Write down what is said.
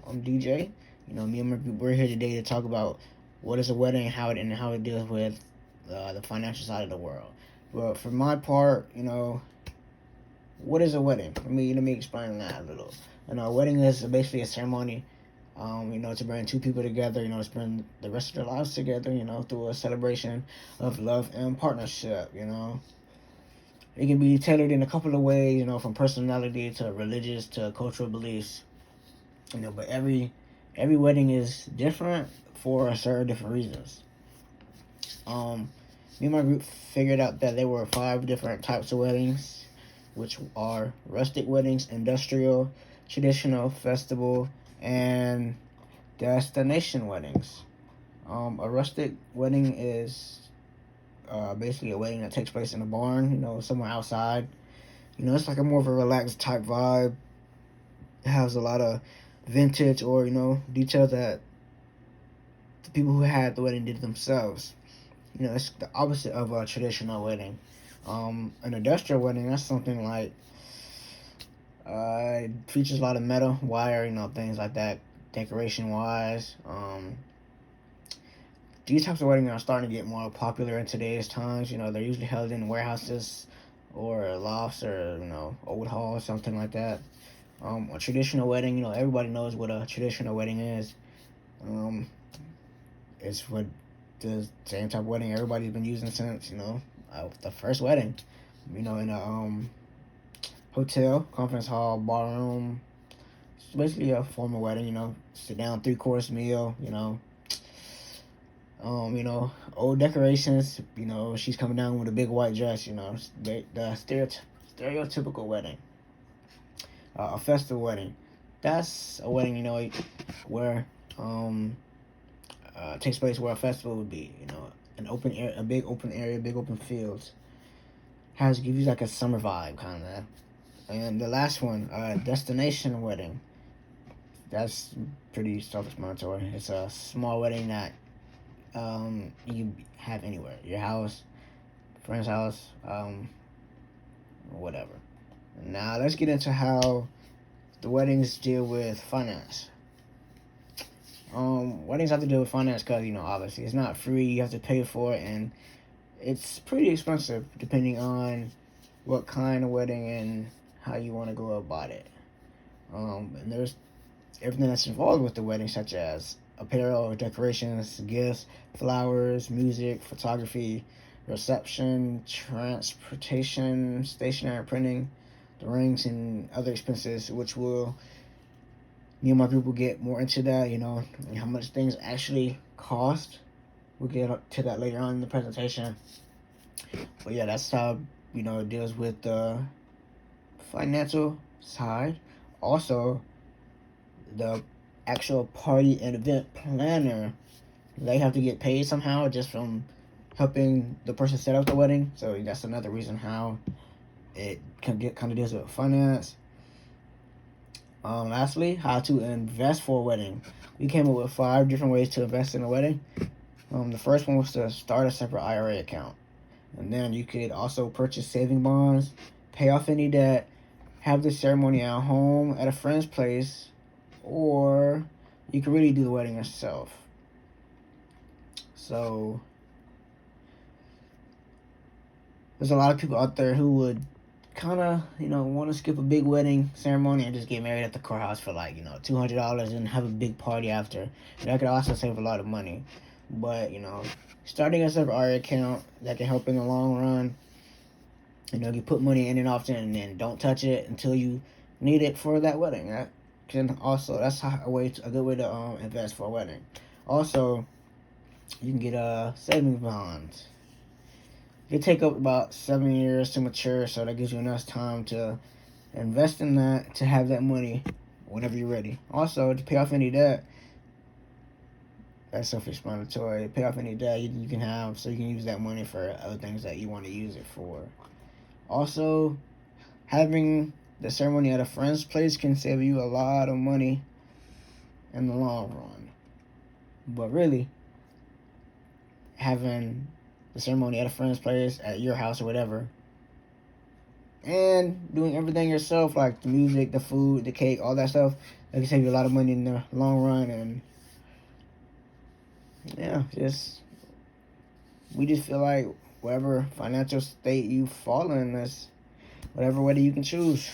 I'm DJ. Me and my group, we're here today to talk about what is a wedding and how it deals with the financial side of the world. Well, for my part, what is a wedding? Let me explain that a little. A wedding is basically a ceremony, to bring two people together, to spend the rest of their lives together, through a celebration of love and partnership. It can be tailored in a couple of ways, from personality to religious to cultural beliefs. But every wedding is different for certain different reasons. Um, Me and my group figured out that there were 5 different types of weddings, which are rustic weddings, industrial, traditional, festival, and destination weddings. A rustic wedding is basically a wedding that takes place in a barn, somewhere outside. It's like a more of a relaxed type vibe. It has a lot of vintage or details that the people who had the wedding did themselves. It's the opposite of a traditional wedding. An industrial wedding, that's something like it features a lot of metal, wire, things like that, decoration wise. These types of weddings are starting to get more popular in today's times. They're usually held in warehouses or lofts or old halls, something like that. A traditional wedding, everybody knows what a traditional wedding is. Um, it's what the same type of wedding everybody's been using since the first wedding. In a hotel, conference hall, ballroom. It's basically a formal wedding. Sit down 3-course meal. Old decorations. She's coming down with a big white dress. The stereotypical wedding. A festival wedding. That's a wedding, where takes place where a festival would be. An open air, a big open area, big open fields. Gives you like a summer vibe, kind of. And the last one, destination wedding. That's pretty self-explanatory. It's a small wedding that you have anywhere, your house, friend's house, whatever. Now let's get into how the weddings deal with finance. Weddings have to deal with finance because obviously it's not free. You have to pay for it, and it's pretty expensive depending on what kind of wedding and how you want to go about it. And there's everything that's involved with the wedding, such as apparel, decorations, gifts, flowers, music, photography, reception, transportation, stationery, printing, the rings, and other expenses, which will me and my group will get more into that, and how much things actually cost. We'll get to that later on in the presentation. But yeah, that's how it deals with the financial side. Also, the actual party and event planner, they have to get paid somehow just from helping the person set up the wedding. So that's another reason how it can get kind of deals with finance. Lastly, how to invest for a wedding. We came up with 5 different ways to invest in a wedding. The first one was to start a separate IRA account. And then you could also purchase saving bonds, pay off any debt, have the ceremony at home at a friend's place, or you could really do the wedding yourself. So there's a lot of people out there who would kind of want to skip a big wedding ceremony and just get married at the courthouse for like $200 and have a big party after. That could also save a lot of money. But starting a separate IRA account, that can help in the long run. You put money in and often, and then don't touch it until you need it for that wedding. That can also, that's a good way to invest for a wedding. Also, you can get a savings bonds. They take up about 7 years to mature, so that gives you enough time to invest in that, to have that money whenever you're ready. Also, to pay off any debt, that's self-explanatory. Pay off any debt you can have, so you can use that money for other things that you want to use it for. Also, having the ceremony at a friend's place can save you a lot of money in the long run. But really, having the ceremony at a friend's place, at your house or whatever, and doing everything yourself, like the music, the food, the cake, all that stuff, that can save you a lot of money in the long run. And yeah, just we just feel like whatever financial state you fall in, that's whatever way that you can choose.